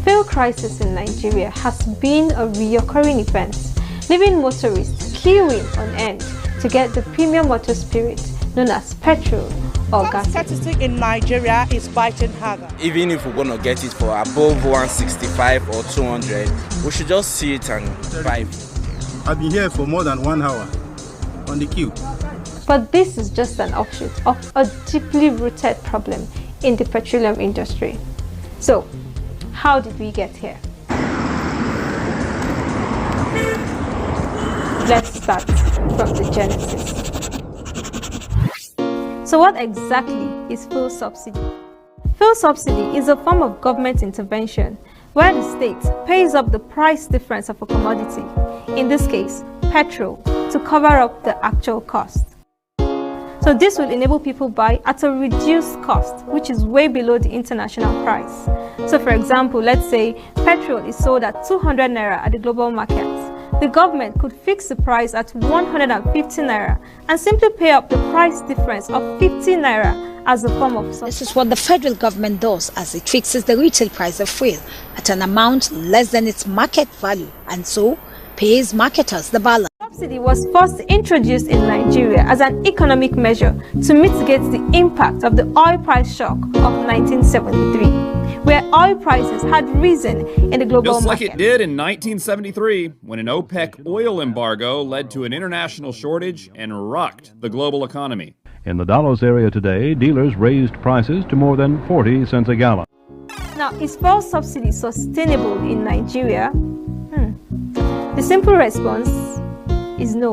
fuel crisis in Nigeria has been a recurring event, leaving motorists queuing on end to get the premium motor spirit known as petrol or gas. Statistic in Nigeria is biting harder. Even if we're going to get it for above 165 or 200, we should just see it and drive. I've been here for more than 1 hour on the queue. But this is just an offshoot of a deeply rooted problem in the petroleum industry. So, how did we get here? Let's start from the genesis. So what exactly is fuel subsidy? Fuel subsidy is a form of government intervention where the state pays up the price difference of a commodity, in this case, petrol, to cover up the actual cost. So this will enable people buy at a reduced cost, which is way below the international price. So for example, let's say petrol is sold at 200 naira at the global market. The government could fix the price at 150 naira and simply pay up the price difference of 50 naira as a form of subsidy. This is what the federal government does as it fixes the retail price of fuel at an amount less than its market value and so pays marketers the balance. Subsidy was first introduced in Nigeria as an economic measure to mitigate the impact of the oil price shock of 1973, where oil prices had risen in the global just market. Like it did in 1973, when an OPEC oil embargo led to an international shortage and rocked the global economy. In the Dallas area today, dealers raised prices to more than 40 cents a gallon. Now, is fuel subsidy sustainable in Nigeria? The simple response is no.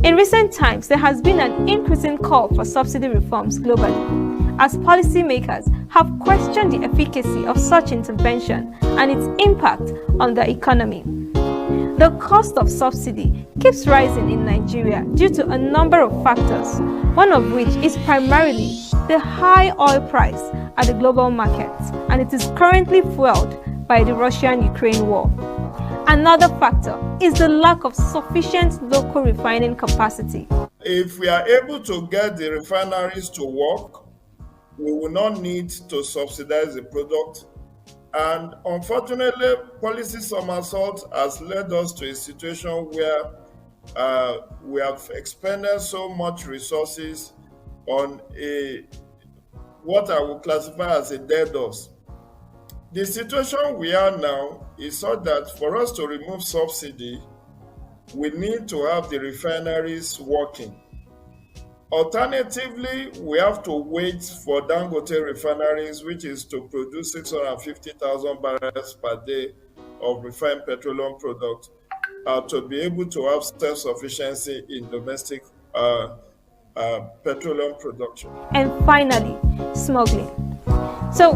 In recent times, there has been an increasing call for subsidy reforms globally, as policymakers have questioned the efficacy of such intervention and its impact on the economy. The cost of subsidy keeps rising in Nigeria due to a number of factors, one of which is primarily the high oil price at the global market, and it is currently fueled by the Russian-Ukraine war. Another factor is the lack of sufficient local refining capacity. If we are able to get the refineries to work, we will not need to subsidize the product. And unfortunately, policy somersault has led us to a situation where we have expended so much resources on what I would classify as a dead horse. The situation we are now is such that for us to remove subsidy, we need to have the refineries working. Alternatively, we have to wait for Dangote refineries, which is to produce 650,000 barrels per day of refined petroleum products, to be able to have self-sufficiency in domestic petroleum production. And finally, smuggling. So,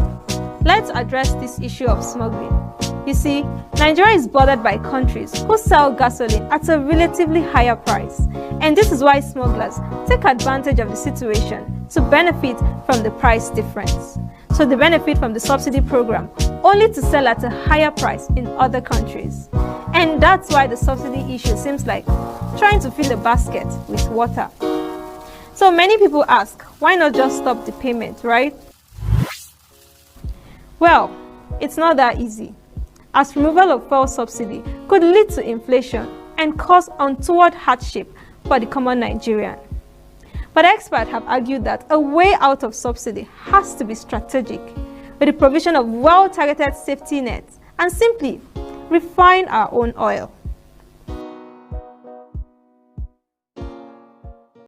let's address this issue of smuggling. You see, Nigeria is bordered by countries who sell gasoline at a relatively higher price. And this is why smugglers take advantage of the situation to benefit from the price difference. So they benefit from the subsidy program only to sell at a higher price in other countries. And that's why the subsidy issue seems like trying to fill a basket with water. So many people ask, why not just stop the payment, right? Well, it's not that easy, as removal of fuel subsidy could lead to inflation and cause untoward hardship for the common Nigerian. But experts have argued that a way out of subsidy has to be strategic, with the provision of well-targeted safety nets and simply refine our own oil.